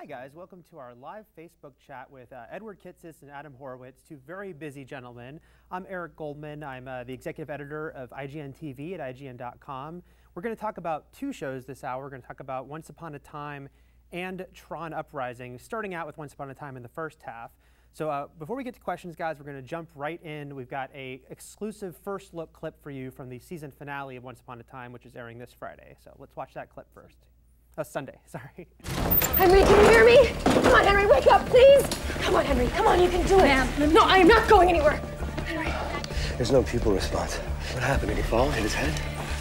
Hi guys, welcome to our live Facebook chat with Edward Kitsis and Adam Horowitz, two very busy gentlemen. I'm Eric Goldman. I'm the executive editor of IGN TV at IGN.com. We're going to talk about two shows this hour. We're going to talk about Once Upon a Time and Tron Uprising, starting out with Once Upon a Time in the first half. So before we get to questions, guys, we're going to jump right in. We've got a exclusive first look clip for you from the season finale of Once Upon a Time, which is airing this Friday. So let's watch that clip first. Sunday, sorry. Henry, can you hear me? Come on, Henry, wake up, please. Come on, Henry, come on, you can do it. No, I am not going anywhere. Henry. There's no pupil response. What happened? Did he fall? Hit his head?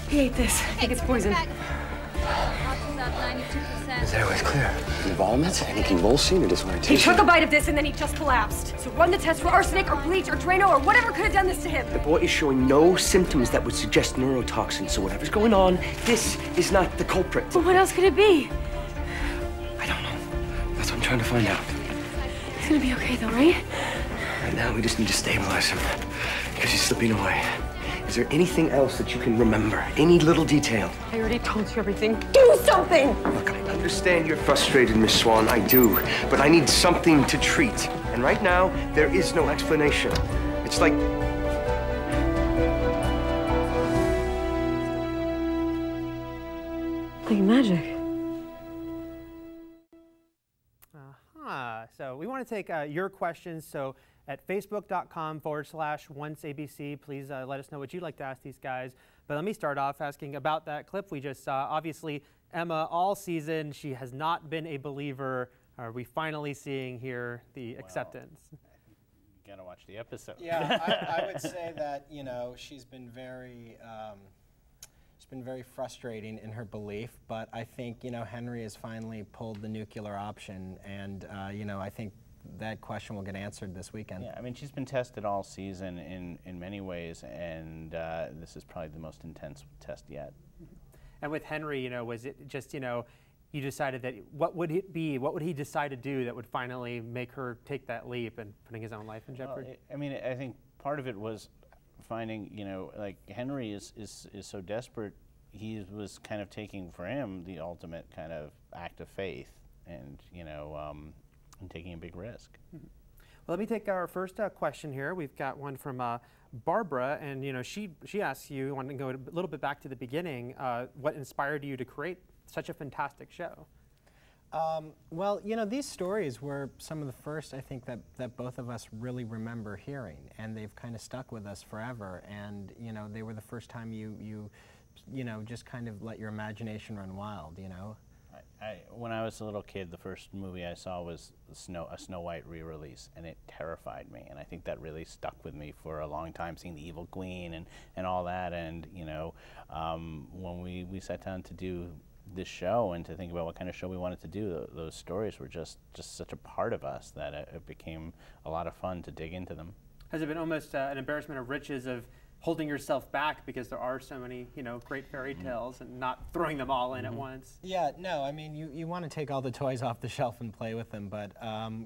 He ate this. I think it's poison. His airway's clear. Involvement? Any convulsing or disorientation? He took a bite of this and then he just collapsed. So run the test for arsenic or bleach or Drano or whatever could have done this to him. The boy is showing no symptoms that would suggest neurotoxin, so whatever's going on, this is not the culprit. But what else could it be? I don't know. That's what I'm trying to find out. He's gonna be okay though, right? Right now, we just need to stabilize him, because he's slipping away. Is there anything else that you can remember? Any little detail? I already told you everything. Do something! Look, I understand you're frustrated, Miss Swan, I do. But I need something to treat. And right now, there is no explanation. It's like... like magic. So we want to take your questions. So at facebook.com/onceabc, please let us know what you'd like to ask these guys. But let me start off asking about that clip we just saw. Obviously, Emma, all season, she has not been a believer. Are we finally seeing here the acceptance? You gotta watch the episode. Yeah, I would say that, you know, she's been very frustrating in her belief, but I think, you know, Henry has finally pulled the nuclear option, and, you know, I think that question will get answered this weekend. Yeah, I mean, she's been tested all season in many ways, and this is probably the most intense test yet. And with Henry, you know, was it just, you know, you decided that what would it be, what would he decide to do that would finally make her take that leap and putting his own life in jeopardy? Well, I mean, I think part of it was finding, you know, like Henry is so desperate, he was kind of taking for him the ultimate kind of act of faith and, you know, and taking a big risk. Mm-hmm. Well, let me take our first question here. We've got one from Barbara, and you know, she asks you, wanting to go a little bit back to the beginning, what inspired you to create such a fantastic show? Well, you know, these stories were some of the first, I think, that both of us really remember hearing, and they've kind of stuck with us forever. And you know, they were the first time you know, just kind of let your imagination run wild. You know. When I was a little kid, the first movie I saw was a Snow White re-release, and it terrified me. And I think that really stuck with me for a long time, seeing the evil queen and all that. And you know, when we sat down to do this show and to think about what kind of show we wanted to do, those stories were just such a part of us that it became a lot of fun to dig into them. Has it been almost an embarrassment of riches of holding yourself back because there are so many, you know, great fairy tales and not throwing them all in at once? Yeah, no, I mean, you want to take all the toys off the shelf and play with them, but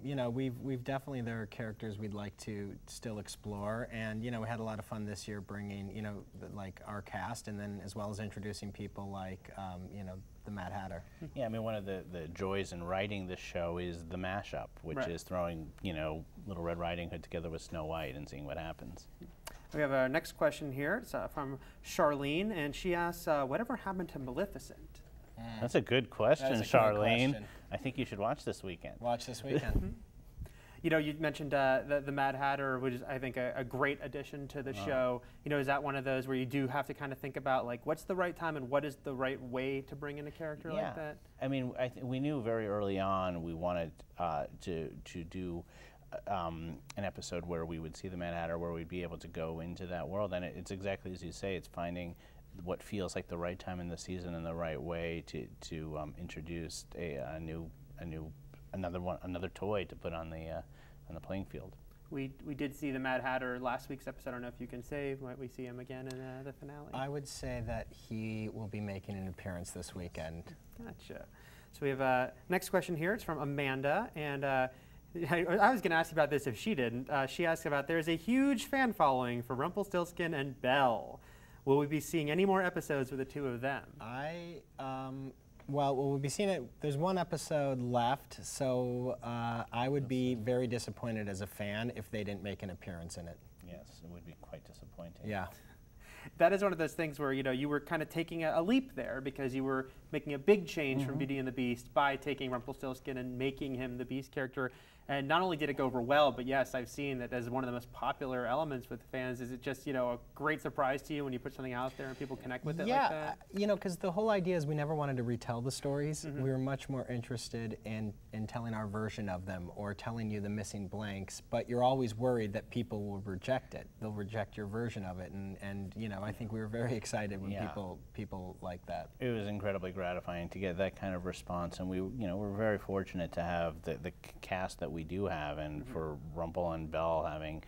you know, we've definitely, there are characters we'd like to still explore, and you know, we had a lot of fun this year bringing, you know, like our cast, and then as well as introducing people like, you know, the Mad Hatter. Yeah, I mean, one of the joys in writing this show is the mashup, which is throwing, you know, Little Red Riding Hood together with Snow White and seeing what happens. We have our next question here. It's from Charlene, and she asks, whatever happened to Maleficent? That's a good question, That is a Charlene. good question. I think you should watch this weekend. Watch this weekend. You know, you mentioned the Mad Hatter, which is, I think, a great addition to the show. You know, is that one of those where you do have to kind of think about, like, what's the right time and what is the right way to bring in a character like that? I mean, we knew very early on we wanted to do an episode where we would see the Mad Hatter, where we'd be able to go into that world, and it's exactly as you say. It's finding what feels like the right time in the season and the right way to introduce another toy to put on the playing field. We did see the Mad Hatter last week's episode. I don't know if you can say, might we see him again in the finale? I would say that he will be making an appearance this weekend. Gotcha. So we have next question here. It's from Amanda, and I was going to ask you about this if she didn't. She asked about, there's a huge fan following for Rumpelstiltskin and Belle. Will we be seeing any more episodes with the two of them? Well, we'll be seeing it. There's one episode left, so I would be very disappointed as a fan if they didn't make an appearance in it. Yes, it would be quite disappointing. Yeah. That is one of those things where, you know, you were kind of taking a leap there because you were making a big change from Beauty and the Beast by taking Rumpelstiltskin and making him the Beast character. And not only did it go over well, but yes, I've seen that as one of the most popular elements with fans. Is it just, you know, a great surprise to you when you put something out there and people connect with it like that? You know, because the whole idea is we never wanted to retell the stories. We were much more interested in telling our version of them or telling you the missing blanks, but you're always worried that people will reject it. They'll reject your version of it, and you know, I think we were very excited when people like that. It was incredibly gratifying to get that kind of response, and we're very fortunate to have the cast that we do have, and for Rumple and Belle having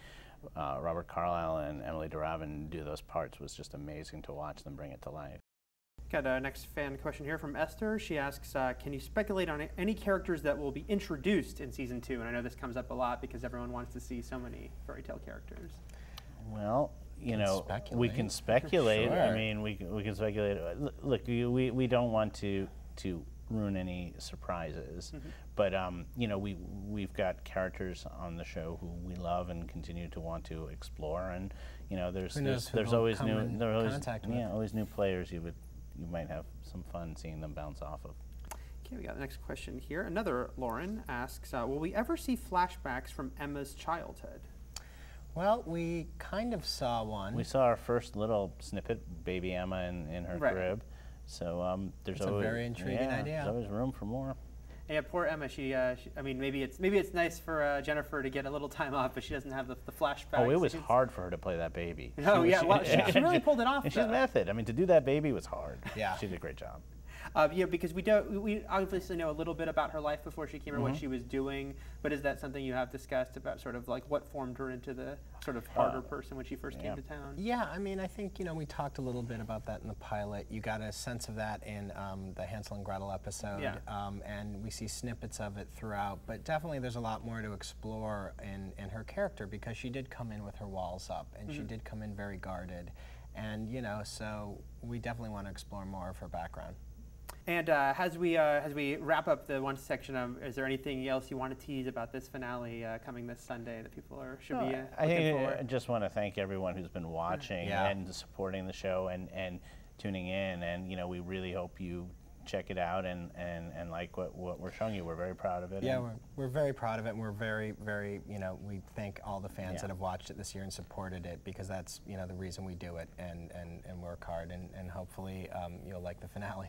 Robert Carlyle and Emily DeRavin do those parts was just amazing to watch them bring it to life. Got a next fan question here from Esther. She asks, can you speculate on any characters that will be introduced in season 2? And I know this comes up a lot because everyone wants to see so many fairy tale characters. Well, you know, we can speculate. Sure. I mean, we can speculate. Look, we don't want to ruin any surprises, but you know, we've got characters on the show who we love and continue to want to explore, and you know, there's always always new players you might have some fun seeing them bounce off of. Okay, we got the next question here. Another Lauren asks, will we ever see flashbacks from Emma's childhood? Well, we kind of saw one. We saw our first little snippet, baby Emma in her crib. So there's always a very intriguing idea. There's always room for more. Yeah, poor Emma. She I mean, maybe it's nice for Jennifer to get a little time off, but she doesn't have the flashbacks. Oh, it was hard for her to play that baby. Oh yeah, well, she really pulled it off. And she's method. I mean, to do that baby was hard. Yeah, she did a great job. Yeah, because we obviously know a little bit about her life before she came here, what she was doing, but is that something you have discussed about sort of like what formed her into the sort of harder person when she first came to town? Yeah, I mean, I think, you know, we talked a little bit about that in the pilot. You got a sense of that in the Hansel and Gretel episode, and we see snippets of it throughout, but definitely there's a lot more to explore in her character because she did come in with her walls up, and she did come in very guarded, and, you know, so we definitely want to explore more of her background. And as we wrap up the one section, is there anything else you want to tease about this finale coming this Sunday that people should be looking for? I just want to thank everyone who's been watching and supporting the show and tuning in. And you know, we really hope you check it out and like what we're showing you. We're very proud of it. Yeah, we're very proud of it, and we're very, very, you know, we thank all the fans that have watched it this year and supported it, because that's, you know, the reason we do it and work hard, and hopefully you'll like the finale.